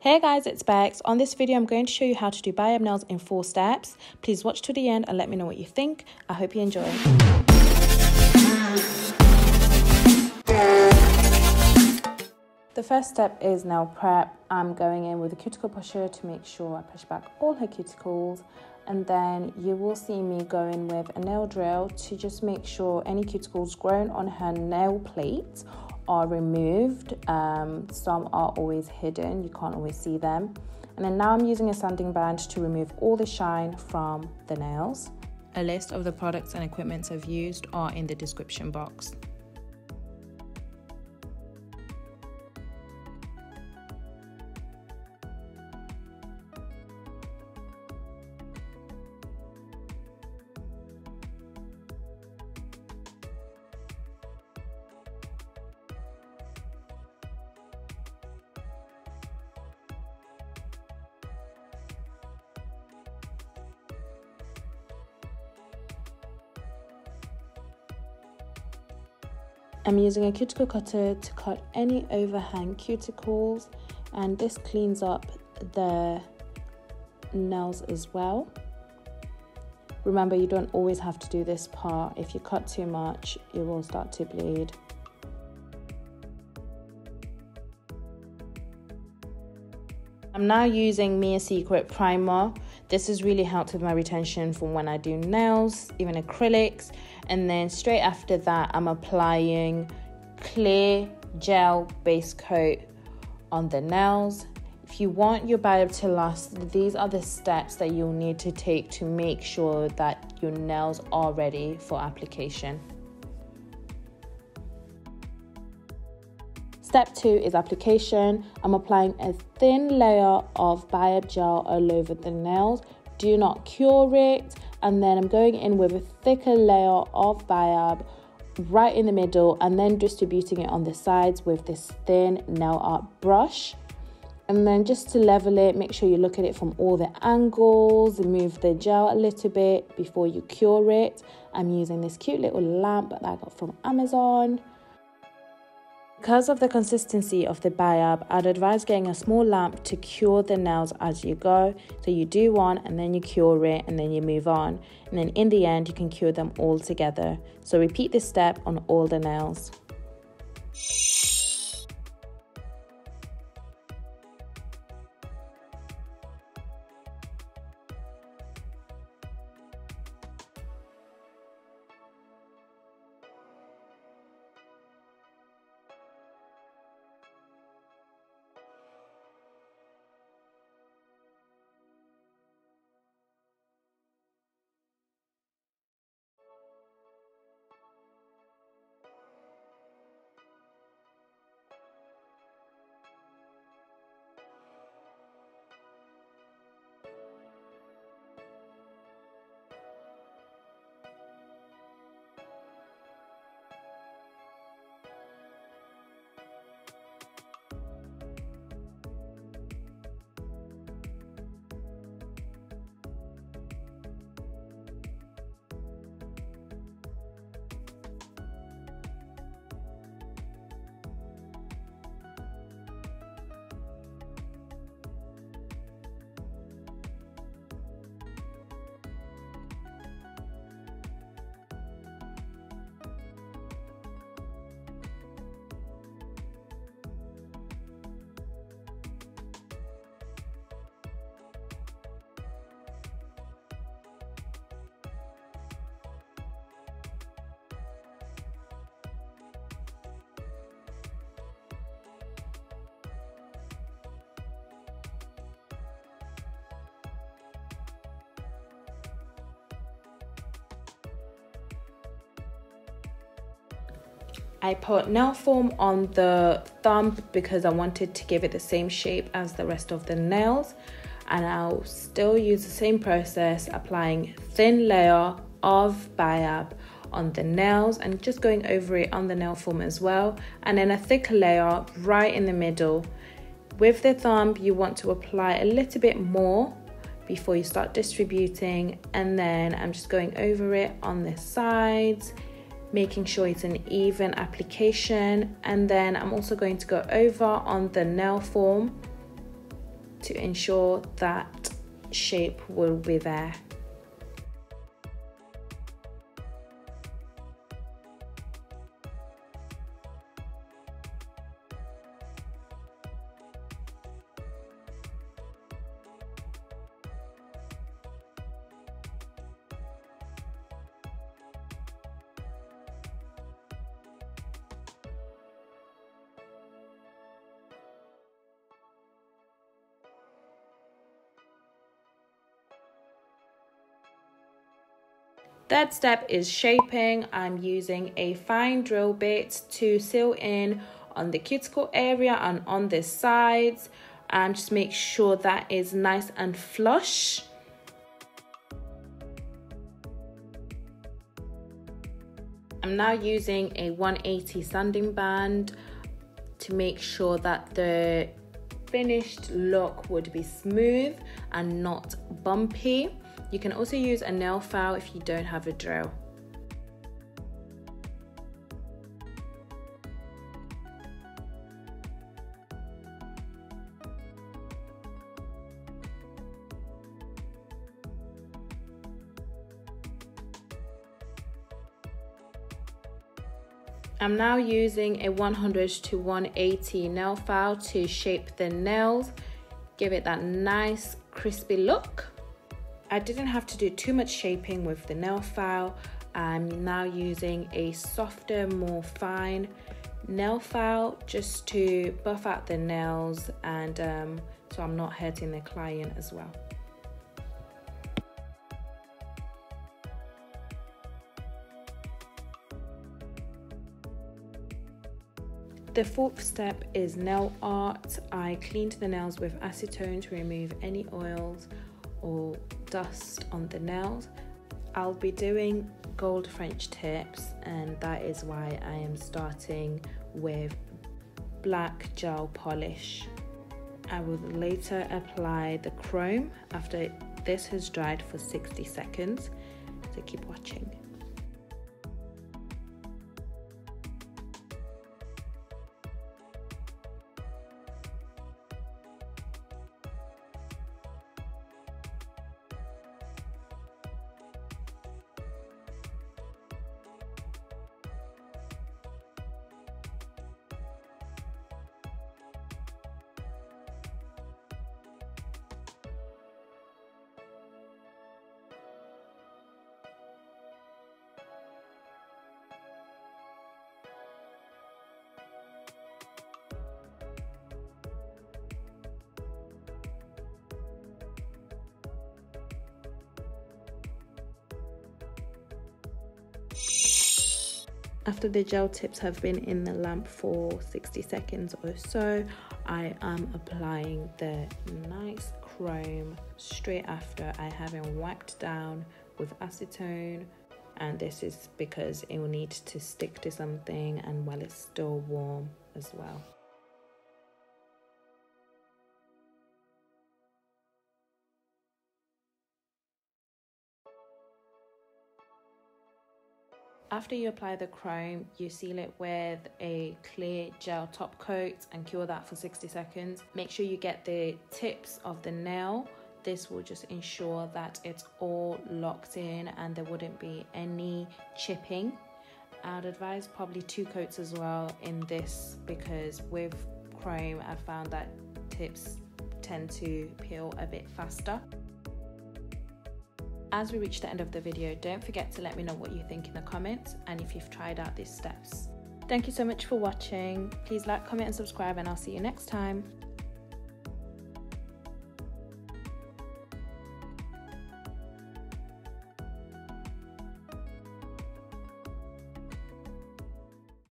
Hey guys, it's Bex. On this video, I'm going to show you how to do Biab nails in 4 steps. Please watch to the end and let me know what you think. I hope you enjoy. The first step is nail prep. I'm going in with a cuticle pusher to make sure I push back all her cuticles. And then you will see me go in with a nail drill to just make sure any cuticles grown on her nail plate are removed. Some are always hidden, you can't always see them. And then now I'm using a sanding band to remove all the shine from the nails. A list of the products and equipment I've used are in the description box. I'm using a cuticle cutter to cut any overhang cuticles, and this cleans up the nails as well. Remember, you don't always have to do this part. If you cut too much, it will start to bleed. I'm now using Mia Secret primer. This has really helped with my retention from when I do nails, even acrylics. And then straight after that, I'm applying clear gel base coat on the nails. If you want your Biab to last, these are the steps that you'll need to take to make sure that your nails are ready for application. Step 2 is application. I'm applying a thin layer of Biab gel all over the nails. Do not cure it. And then I'm going in with a thicker layer of Biab right in the middle and then distributing it on the sides with this thin nail art brush. And then just to level it, make sure you look at it from all the angles, move the gel a little bit before you cure it. I'm using this cute little lamp that I got from Amazon. Because of the consistency of the Biab, I'd advise getting a small lamp to cure the nails as you go. So you do one and then you cure it and then you move on. And then in the end, you can cure them all together. So repeat this step on all the nails. I put nail foam on the thumb because I wanted to give it the same shape as the rest of the nails. And I'll still use the same process, applying thin layer of Biab on the nails and just going over it on the nail foam as well. And then a thicker layer right in the middle. With the thumb, you want to apply a little bit more before you start distributing. And then I'm just going over it on the sides, making sure it's an even application. And then I'm also going to go over on the nail foam to ensure that shape will be there. Third step is shaping. I'm using a fine drill bit to seal in on the cuticle area and on the sides, and just make sure that is nice and flush. I'm now using a 180 sanding band to make sure that the finished look would be smooth and not bumpy. You can also use a nail file if you don't have a drill. I'm now using a 100 to 180 nail file to shape the nails, give it that nice crispy look. I didn't have to do too much shaping with the nail file. I'm now using a softer, more fine nail file just to buff out the nails and so I'm not hurting the client as well. The fourth step is nail art. I cleaned the nails with acetone to remove any oils or dust on the nails. I'll be doing gold French tips, and that is why I am starting with black gel polish. I will later apply the chrome after this has dried for 60 seconds, so keep watching. After the gel tips have been in the lamp for 60 seconds or so, I am applying the nice chrome straight after I haven't wiped down with acetone, and this is because it will need to stick to something and while it's still warm as well. After you apply the chrome, you seal it with a clear gel top coat and cure that for 60 seconds. Make sure you get the tips of the nail. This will just ensure that it's all locked in and there wouldn't be any chipping. I'd advise probably 2 coats as well in this, because with chrome I found that tips tend to peel a bit faster. As we reach the end of the video, don't forget to let me know what you think in the comments and if you've tried out these steps. Thank you so much for watching. Please like, comment and subscribe, and I'll see you next time.